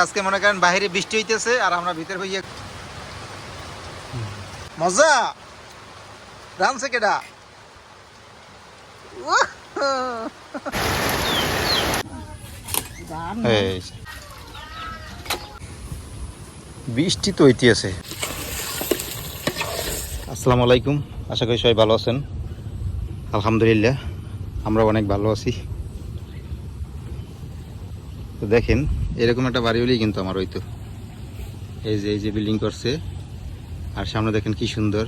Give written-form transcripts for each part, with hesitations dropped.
আজকে মনে করেন বাইরে বৃষ্টি হইতেছে আর আমরা ভিতরে হইয়া মজা রানছে কেডা বৃষ্টি তো হইতেছে। আসসালামু আলাইকুম, আশা করি সবাই ভালো আছেন। আলহামদুলিল্লাহ আমরা অনেক ভালো আছি। তো দেখেন এরকম একটা বাড়ি হলেই কিন্তু আমার হইতো। এই যে বিল্ডিং করছে আর সামনে দেখেন কি সুন্দর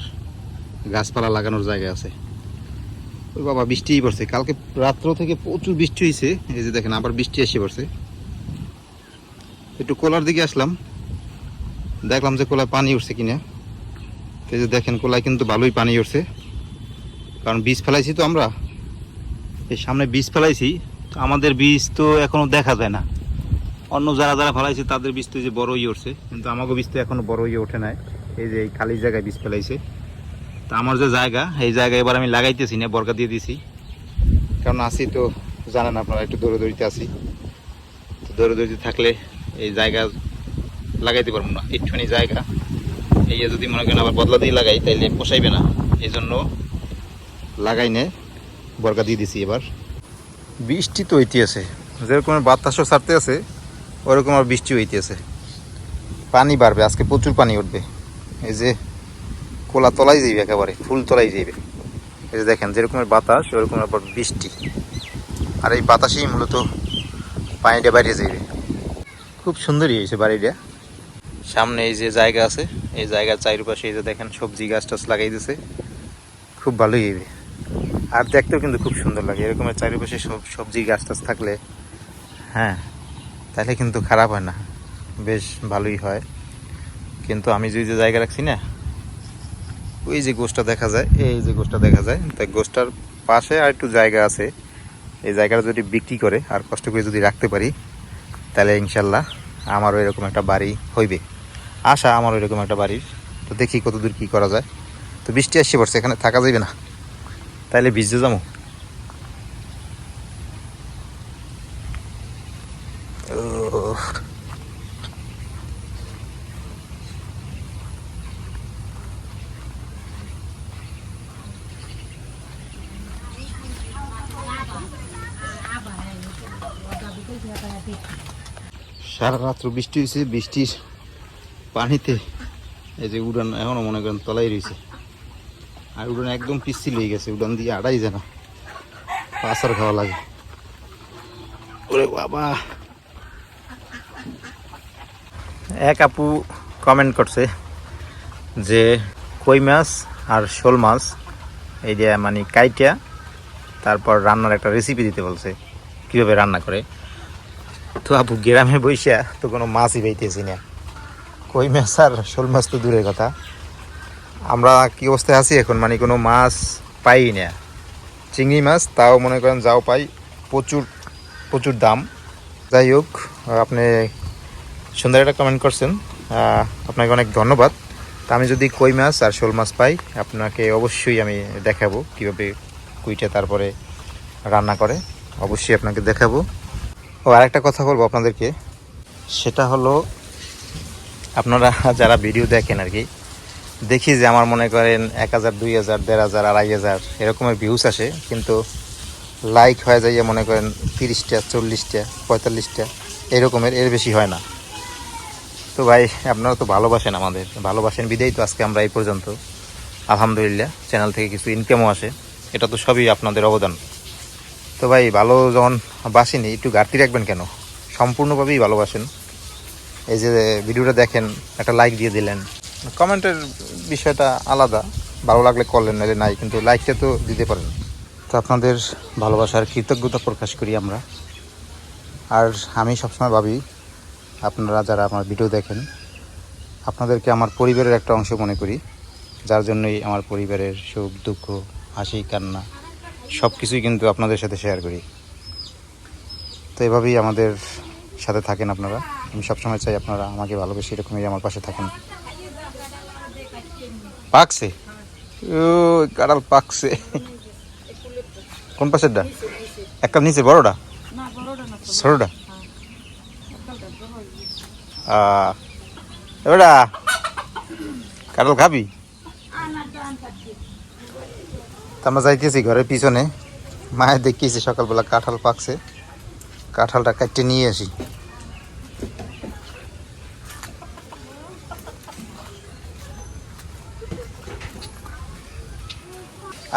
গাছপালা লাগানোর জায়গা আছে। ওই বাবা বৃষ্টিই পড়ছে, কালকে রাত্র থেকে প্রচুর বৃষ্টি হয়েছে। এই যে দেখেন আবার বৃষ্টি এসে পড়ছে। একটু কোলার দিকে আসলাম, দেখলাম যে কোলায় পানি উঠছে কিনা। এই যে দেখেন কোলায় কিন্তু ভালোই পানি উঠছে, কারণ বীজ ফেলাইছি তো আমরা। এই সামনে বীজ ফেলাইছি, আমাদের বীজ তো এখনো দেখা যায় না। অন্য যারা যারা ফেলাইছে তাদের বীজ তো যে বড় ইয়ে উঠছে, কিন্তু আমাকে বীজ তো এখনো বড় ইয়ে ওঠে নাই। এই যে এই খালি জায়গায় বীজ ফেলাইছে। তা আমার যে জায়গা, এই জায়গায় এবার আমি লাগাইতেছি না, বর্গা দিয়ে দিছি। কারণ আসি তো জানেন আপনারা, একটু দৌড়াদৌড়িতে আসি। তো দৌড়াদৌড়িতে থাকলে এই জায়গা লাগাইতে পারবো না। একটুখানি জায়গা এই যদি মনে করেন আবার বদলা দিয়ে লাগাই তাইলে পোষাইবে না, এই জন্য লাগাই নে বর্গা দিয়ে দিছি। এবার বৃষ্টি তো হইতে আছে, যেরকম বাতাসও ছাড়তে আছে ওরকম আর বৃষ্টি হইতে আছে। পানি বাড়বে আজকে, প্রচুর পানি উঠবে। এই যে কোলা তলাই যাইবে, একেবারে ফুল তলাই যাইবে। এই যে দেখেন যেরকমের বাতাস ওরকম আবার বৃষ্টি, আর এই বাতাসেই মূলত পানিটা বাইরে যাইবে। খুব সুন্দরই হয়েছে বাড়িটা। সামনে এই যে জায়গা আছে, এই জায়গার চারিপাশে এই যে দেখেন সবজি গাছ টাছ লাগাই দিয়েছে, খুব ভালোই হইবে। আর দেখতেও কিন্তু খুব সুন্দর লাগে এরকমের চারিপাশে সবজি গাছ টাছ থাকলে। হ্যাঁ, তাহলে কিন্তু খারাপ হয় না, বেশ ভালোই হয়। কিন্তু আমি যে জায়গা রাখছি না, ওই যে গোষ্ঠটা দেখা যায়, এই যে গোষ্ঠটা দেখা যায়, তাই গোষ্ঠটার পাশে আর একটু জায়গা আছে। এই জায়গাটা যদি বিক্রি করে আর কষ্ট করে যদি রাখতে পারি, তাহলে ইনশাল্লাহ আমারও এরকম একটা বাড়ি হইবে। আশা আমারও এরকম একটা বাড়ির। তো দেখি কতদূর কি করা যায়। তো বৃষ্টি আসছে পড়ছে, এখানে থাকা যাবে না, তাইলে ভিজতে যাবো। সারা রাত্র বৃষ্টি হয়েছে, বৃষ্টির পানিতে এই যে উড়ান এখনো মনে করেন তলাই রয়েছে। আর উড়ান একদম পিচ্ছিল হয়ে গেছে, উড়ান দিয়ে আড়াই যায় না, পাসার খাওয়া লাগে। ওরে বাবা, এক আপু কমেন্ট করছে যে কই মাছ আর শোল মাছ এই যে মানে কাইটা তারপর রান্নার একটা রেসিপি দিতে বলছে, কীভাবে রান্না করে। তো আপু গ্রামে বইসা তো কোনো মাছই পাইতেছি না, কই মাছ আর শোল মাছ তো দূরের কথা। আমরা কি অবস্থায় আছি এখন, মানে কোনো মাছ পাই না। চিংড়ি মাছ তাও মনে করেন যাও পাই, প্রচুর প্রচুর দাম। যাই হোক, আপনি সুন্দর একটা কমেন্ট করছেন, আপনাকে অনেক ধন্যবাদ। তা আমি যদি কই মাছ আর শোল মাছ পাই আপনাকে অবশ্যই আমি দেখাবো কীভাবে কুইটা তারপরে রান্না করে, অবশ্যই আপনাকে দেখাবো। ও আরেকটা কথা বলবো আপনাদেরকে, সেটা হলো আপনারা যারা ভিডিও দেখেন আর কি, দেখি যে আমার মনে করেন 1000, 2000, 1500, 2500 এরকমের ভিউস আসে, কিন্তু লাইক হয়ে যায় মনে করেন 30টা, 40টা, 45টা এরকমের, এর বেশি হয় না। তো ভাই আপনারা তো ভালোবাসেন, আমাদের ভালোবাসেন বিদায় তো আজকে আমরা এই পর্যন্ত। আলহামদুলিল্লাহ চ্যানেল থেকে কিছু ইনকামও আসে, এটা তো সবই আপনাদের অবদান। তো ভাই ভালো যখন বাসেনি একটু ঘাটতি রাখবেন কেন, সম্পূর্ণভাবেই ভালোবাসেন। এই যে ভিডিওটা দেখেন, একটা লাইক দিয়ে দিলেন, কমেন্টের বিষয়টা আলাদা, ভালো লাগলে করলেন, নাহলে নাই, কিন্তু লাইকটা তো দিতে পারেন। তো আপনাদের ভালোবাসার কৃতজ্ঞতা প্রকাশ করি আমরা। আর আমি সবসময় ভাবি আপনারা যারা আমার ভিডিও দেখেন, আপনাদেরকে আমার পরিবারের একটা অংশ মনে করি, যার জন্যই আমার পরিবারের সুখ দুঃখ, হাসি কান্না সব কিছুই কিন্তু আপনাদের সাথে শেয়ার করি। তো এভাবেই আমাদের সাথে থাকেন আপনারা। আমি সবসময় চাই আপনারা আমাকে ভালোবেসে এরকমই আমার পাশে থাকেন। পাকছে, ও কাঁড়াল পাকছে। কোন পাশেরটা? একটা নিচে বড়টা, ছোটটা? এবারা কাঁঠাল খাবি? আমরা যাইতেছি ঘরের পিছনে, মায়ের দেখিয়েছি সকালবেলা কাঁঠাল পাকছে, কাঁঠালটা কাটতে নিয়ে আসি।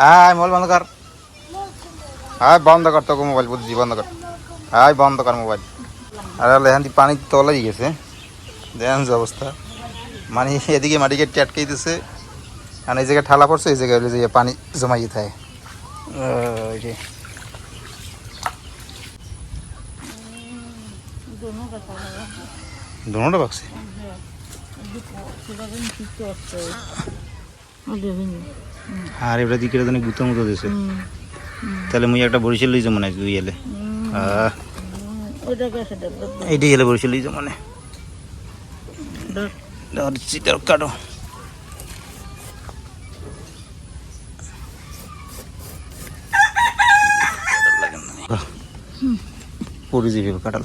আয় মোবাইল বন্ধ কর, আয় বন্ধ কর, তোকে মোবাইল বলছি বন্ধ কর, আয় বন্ধ কর মোবাইল। আর এখান থেকে পানি তলাই গেছে, দেখেন যে অবস্থা, মানে এদিকে মাটি কেটে আটকে দিতেছে, আর এই জায়গায় ঠালা পড়ছে, এই জায়গায় যে পানি জমাই থাকে। দোনোটা পাকছে। আর এবার দিকে গুতো মুতো দিছে, তাহলে মুই একটা বরিশাল লইছে মনে হয়, দুই এলে এইটাই এলে বরিশাল লইছে মানে কাটো। পড়ে যাবে কাটাল,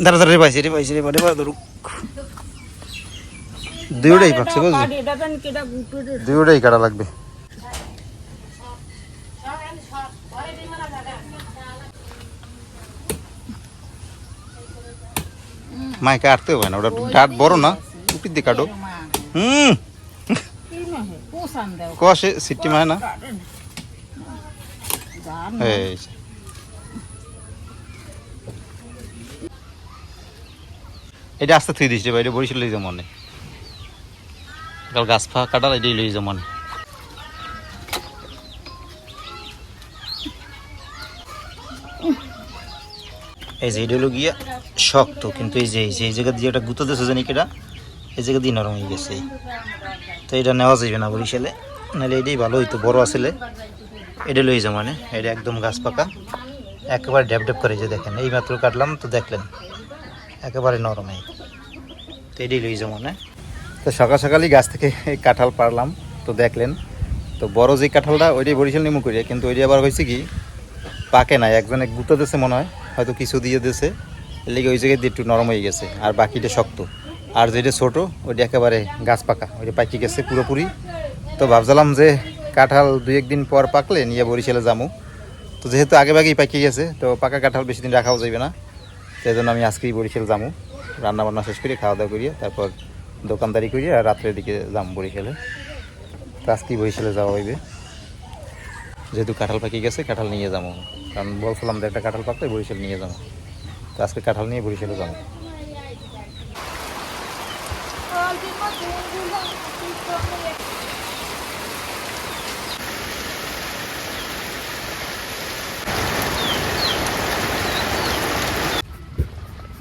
দাঁড়া দাঁড়া পাইছে রে, পাইছে রে, বাড়ি বাড়া ধরুক। দুইটাই পাকছে, বুঝলি, দুইটাই কাটা লাগবে। মাই কাটতে হবে না, ওটা ডাট বড় না, টুপির দিয়ে কাটো। কষে সিটি মায় না, এটা আস্তে থুই দিস রে ভাই, এটা বরিশাল লই মনে, কাল গাছ ফা কাটাল এটাই লই মনে। এই যে এটা হলো গিয়া শক্ত, কিন্তু এই যে এই জায়গা দিয়ে একটা গুঁতো দিয়েছে জানি কেটা, এই জায়গা দিয়ে নরম হয়ে গেছে, তো এটা নেওয়া যাবে না বরিশালে, নাহলে এটাই ভালো হইতো, বড় আসলে এটা লই যা মানে। এটা একদম গাছ পাকা, একেবারে ড্যাপ ড্যাপ করে, যে দেখেন এই মাত্র কাটলাম তো দেখলেন একেবারে নরম, এই তো এটাই লই যা মানে। তো সকাল সকালই গাছ থেকে এই কাঁঠাল পারলাম, তো দেখলেন, তো বড় যে কাঁঠালটা ওইটাই বরিশাল নিমু করিয়া, কিন্তু ওইটা আবার হয়েছে কি পাকে নাই, একজনে গুঁতো দিয়েছে মনে হয়, হয়তো কিছু দিয়ে দিয়েছে, এর লেগে ওই জায়গায় দিয়ে একটু নরম হয়ে গেছে, আর বাকিটা শক্ত। আর যেটা ছোটো ওইটা একেবারে গাছ পাকা, ওইটা পাকি গেছে পুরোপুরি। তো ভাবছিলাম যে কাঁঠাল 2-1 দিন পর পাকলে নিয়ে বরিশালে যাবো, তো যেহেতু আগে আগেই পাকিয়ে গেছে, তো পাকা কাঁঠাল বেশি দিন রাখাও যাবে না, সেই জন্য আমি আজকেই বরিশাল যাবো, রান্নাবান্না শেষ করে খাওয়া দাওয়া করিয়ে তারপর দোকানদারি করিয়ে আর রাত্রের দিকে যাবো বরিশালে। তো আজকেই বরিশালে যাওয়া হইবে, যেহেতু কাঁঠাল পাকিয়ে গেছে, কাঁঠাল নিয়ে যাবো, কারণ বলছিলাম যে একটা কাঁঠাল পাকলে বরিশাল নিয়ে যাবো, তো আজকে কাঁঠাল নিয়ে বরিশালে যাবো।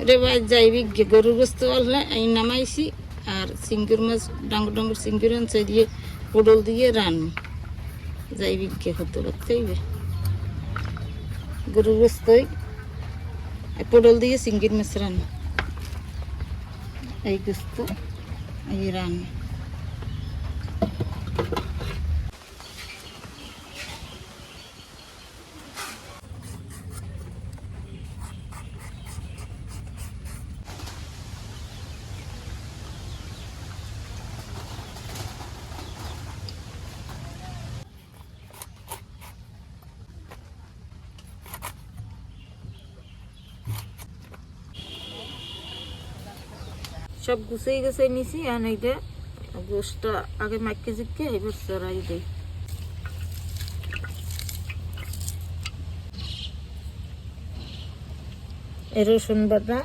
রে ভাই যাইবি গরু গোস্ত বললে এই নামাইছি, আর সিঙ্গুর মাছ ডাঙ্গর ডাঙ্গর সিঙ্গুর আনছে দিয়ে পটল দিয়ে রান যাইবি কে হতে পারতেইবে গরু গোস্তই পটল দিয়ে সিঙ্গুর মাছ রান, এই গোস্ত এই রান। সব গুছাই গুছাই নিছি, আর এইটা গোষ্ঠটা আগে মাইকে জিকে এবার চড়াই দেই। এই রসুন বাটা,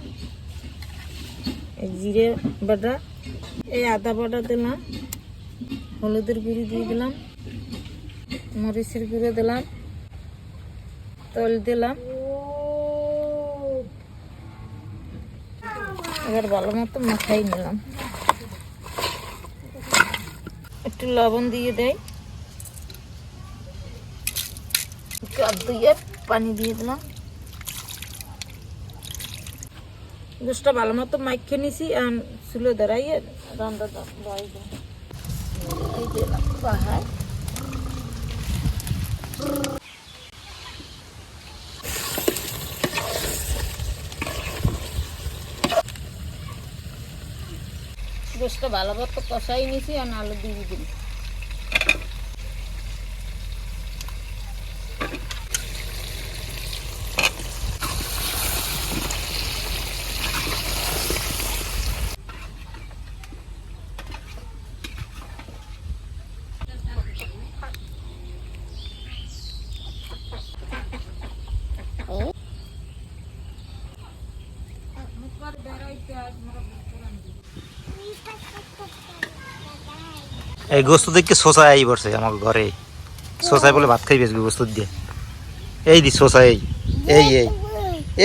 এই জিরে বাটা, এই আদা বাটা দিলাম, হলুদের গুঁড়ি দিয়ে দিলাম, মরিচের গুঁড়ো দিলাম, তেল দিলাম, এবার ভালো মতো মাখাই নিলাম, একটু লবণ দিয়ে দেয়, দিয়ে পানি দিয়ে দিলাম, গোষ্ঠটা ভালো মতো মাইখে নিছি, আর চুলো ধরাইয়ে রান্না দিলাম বাহায়। গোশতটা ভালো মতো কষাই নিছি আর আলু দিয়ে দিন। এই গোস্ত দেখে শোষায় আই পড়ছে আমার ঘরে, শোষায় বলে ভাত খাই বেসবি গোস্ত দিয়ে। এই দি শোষা, এই এই এই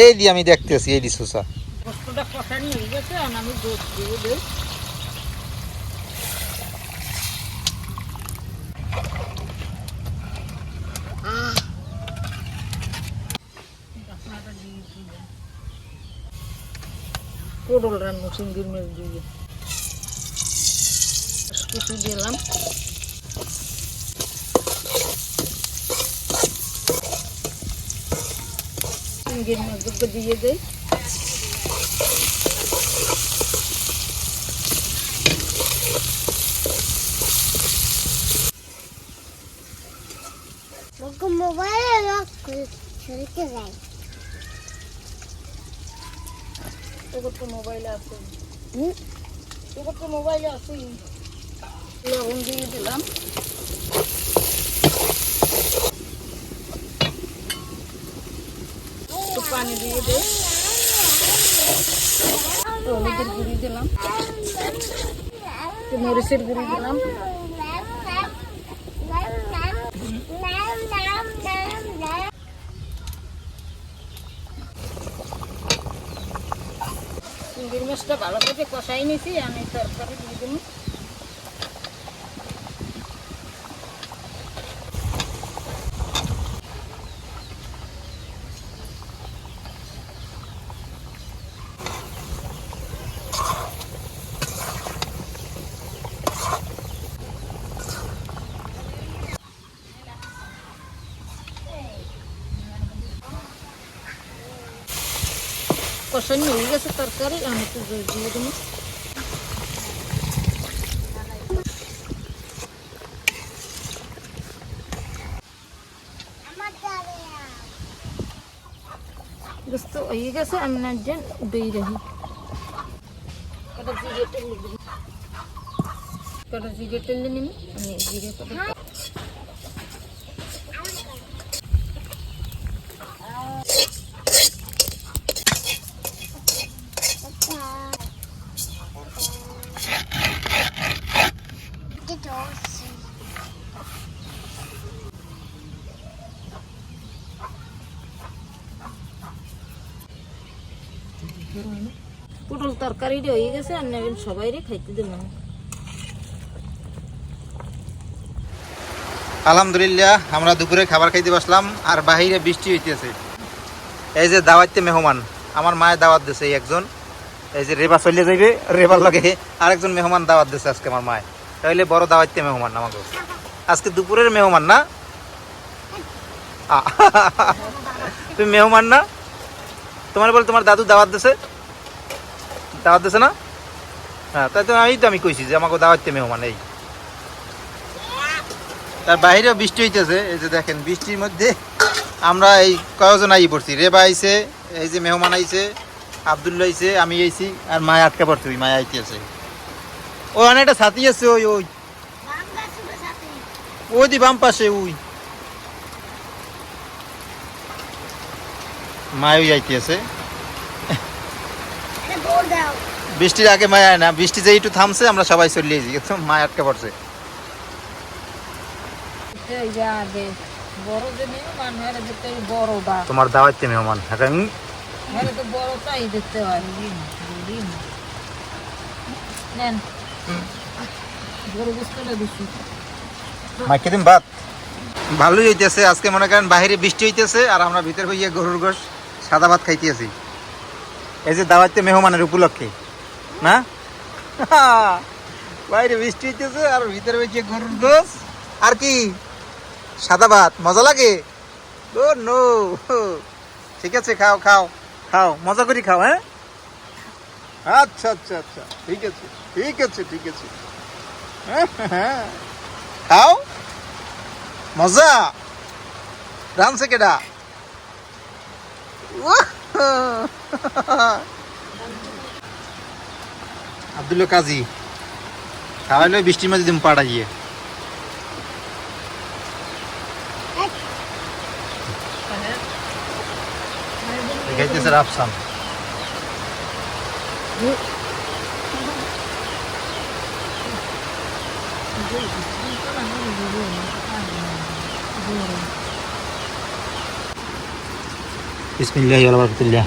এই দি আমি দেখতেছি, এই দি শোষা। গোস্তটা কষানি হয়ে গেছে আর আমি দুধ দিয়ে দিই। পটল রান্না চিংড়ির মাছ দিয়ে কিছু দিলাম। চিংড়ির মাছগুলো দিয়ে দেই। মোবাইল খেলতে যাই। তোর তো মোবাইলে আছে, তোর তো মোবাইলে আছে। লবণ দিয়ে দিলাম। একটু পানি দিয়ে দেই। হলুদের গুঁড়ি দিলাম, একটু মরিচের গুঁড়ি দিলাম। চিংড়ির মাছটা ভালো করে কষাই নিছি, আমি তরকারি দিয়ে দিই। কষানি হয়ে গেছে তরকারি, আমি একটু জল দিয়ে দেবো। গোস্ত হয়ে গেছে, আমি না যে দই রাখি। কটা জিরে তেল দিবি, কটা জিরে তেল দিয়ে নিবি। আমি জিরে কটা পটল তরকারিটা হয়ে গেছে, আর নেবেন সবাই খাইতে দেবেন। আলহামদুলিল্লাহ আমরা দুপুরে খাবার খাইতে বসলাম, আর বাহিরে বৃষ্টি হইতেছে। এই যে দাওয়াতে মেহমান, আমার মায়ের দাওয়াত দিছে একজন। এই যে রেবা চলে যাইবে, রেবার লগে আরেকজন মেহমান দাওয়াত দিছে আজকে আমার মায়। তাহলে বড় দাওয়াতে মেহমান আমাকে আজকে দুপুরের মেহমান না? তুমি মেহমান না? তোমার বলে তোমার দাদু দাওয়াত দিছে, দাওয়াত দিছে না? হ্যাঁ, তাই তো আমি কইছি যে আমাকে দাওয়াতে মেহমান। এই তার বাইরেও বৃষ্টি হইতেছে। এই যে দেখেন বৃষ্টির মধ্যে আমরা এই কয়জন আই পড়ছি। রেবা আইছে, এই যে মেহমান আইছে, আবদুল্লা আইছে, আমি আইছি, আর মায় আটকা পড়ছে। ওই মায় আইতে আছে, ওই অনেকটা ছাতি আছে, ওই ওই ওই দি বাম পাশে ওই মায় ওই আইতে আছে। বৃষ্টির আগে মায় আয় না, বৃষ্টি যে একটু থামছে আমরা সবাই চলে যাই, মায় আটকা পড়ছে। তোমার দাওয়াতে মেহমান মাইকে দিন ভাত ভালোই হইতেছে। আজকে মনে করেন বাহিরে বৃষ্টি হইতেছে, আর আমরা ভিতরে হইয়া গরুর গোশ সাদা ভাত খাইতেছি। এই যে দাওয়াতে মেহমানের উপলক্ষে না, বাইরে বৃষ্টি হইতেছে আর ভিতরে হইছে গরুর গোশ আর কি সাদা ভাত। মজা লাগে? ও নো, ঠিক আছে, খাও খাও খাও, মজা করি খাও। হ্যাঁ, আচ্ছা আচ্ছা আচ্ছা, ঠিক আছে ঠিক আছে ঠিক আছে। হ্যাঁ, খাও, মজা। রানছে কেডা? আব্দুল কাজী খাওয়াইলে বৃষ্টির মাঝে দিম পাড়াইয়ে। দেখাইতেছে রাফসান। বিসমিল্লাহি ওয়া বারাকাতুল্লাহ।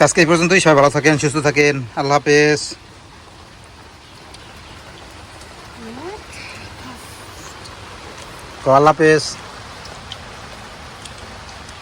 আজকে এই পর্যন্তই। সবাই ভালো থাকেন, সুস্থ থাকেন। আল্লাহ হাফেজ। আল্লাহ হাফেজ।